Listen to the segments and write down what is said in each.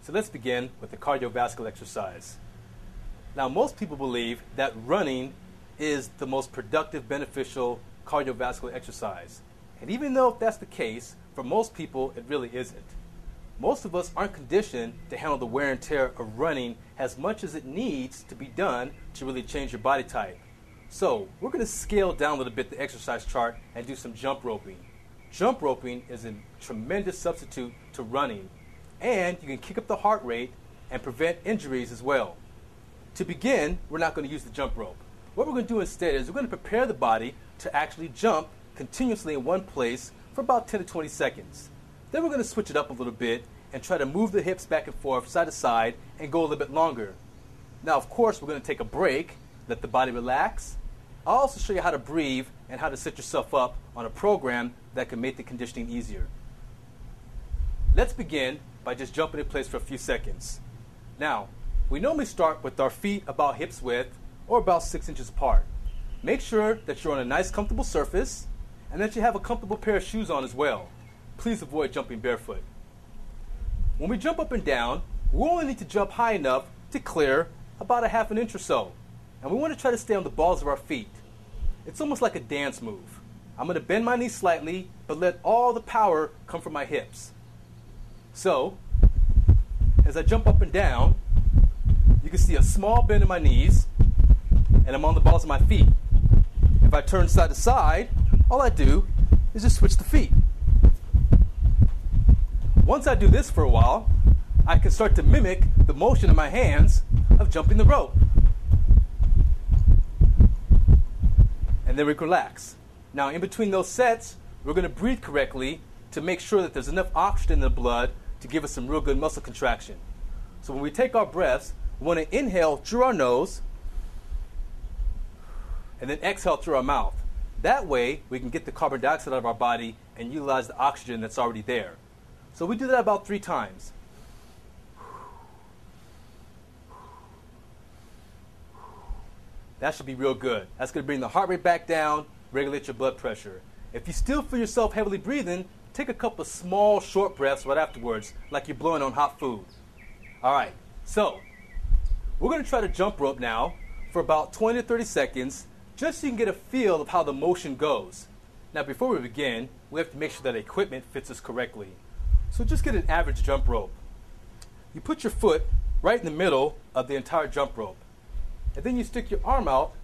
So let's begin with the cardiovascular exercise. Now, most people believe that running is the most productive, beneficial cardiovascular exercise. And even though if that's the case, for most people, it really isn't. Most of us aren't conditioned to handle the wear and tear of running as much as it needs to be done to really change your body type. So we're going to scale down a little bit the exercise chart and do some jump roping. Jump roping is a tremendous substitute to running, and you can kick up the heart rate and prevent injuries as well. To begin, we're not going to use the jump rope. What we're going to do instead is we're going to prepare the body to actually jump continuously in one place for about 10 to 20 seconds. Then we're going to switch it up a little bit and try to move the hips back and forth, side to side, and go a little bit longer. Now, of course, we're going to take a break, let the body relax. I'll also show you how to breathe and how to set yourself up on a program that can make the conditioning easier. Let's begin by just jumping in place for a few seconds. Now, we normally start with our feet about hips width or about 6 inches apart. Make sure that you're on a nice, comfortable surface and that you have a comfortable pair of shoes on as well. Please avoid jumping barefoot. When we jump up and down, we only need to jump high enough to clear about a half an inch or so. And we want to try to stay on the balls of our feet. It's almost like a dance move. I'm going to bend my knees slightly, but let all the power come from my hips. So, as I jump up and down, you can see a small bend in my knees, and I'm on the balls of my feet. If I turn side to side, all I do is just switch the feet. Once I do this for a while, I can start to mimic the motion of my hands of jumping the rope. And then we relax. Now, in between those sets, we're going to breathe correctly to make sure that there's enough oxygen in the blood to give us some real good muscle contraction. So when we take our breaths, we want to inhale through our nose and then exhale through our mouth. That way, we can get the carbon dioxide out of our body and utilize the oxygen that's already there. So we do that about 3 times. That should be real good. That's going to bring the heart rate back down, regulate your blood pressure. If you still feel yourself heavily breathing, take a couple of small, short breaths right afterwards, like you're blowing on hot food. All right, so we're going to try to jump rope now for about 20 to 30 seconds, just so you can get a feel of how the motion goes. Now, before we begin, we have to make sure that equipment fits us correctly. So just get an average jump rope. You put your foot right in the middle of the entire jump rope. And then you stick your arm out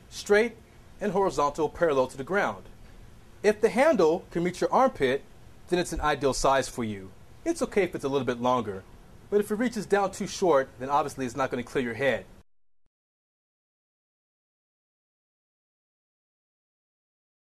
straight and horizontal parallel to the ground. If the handle can reach your armpit, then it's an ideal size for you. It's okay if it's a little bit longer. But if it reaches down too short, then obviously it's not going to clear your head.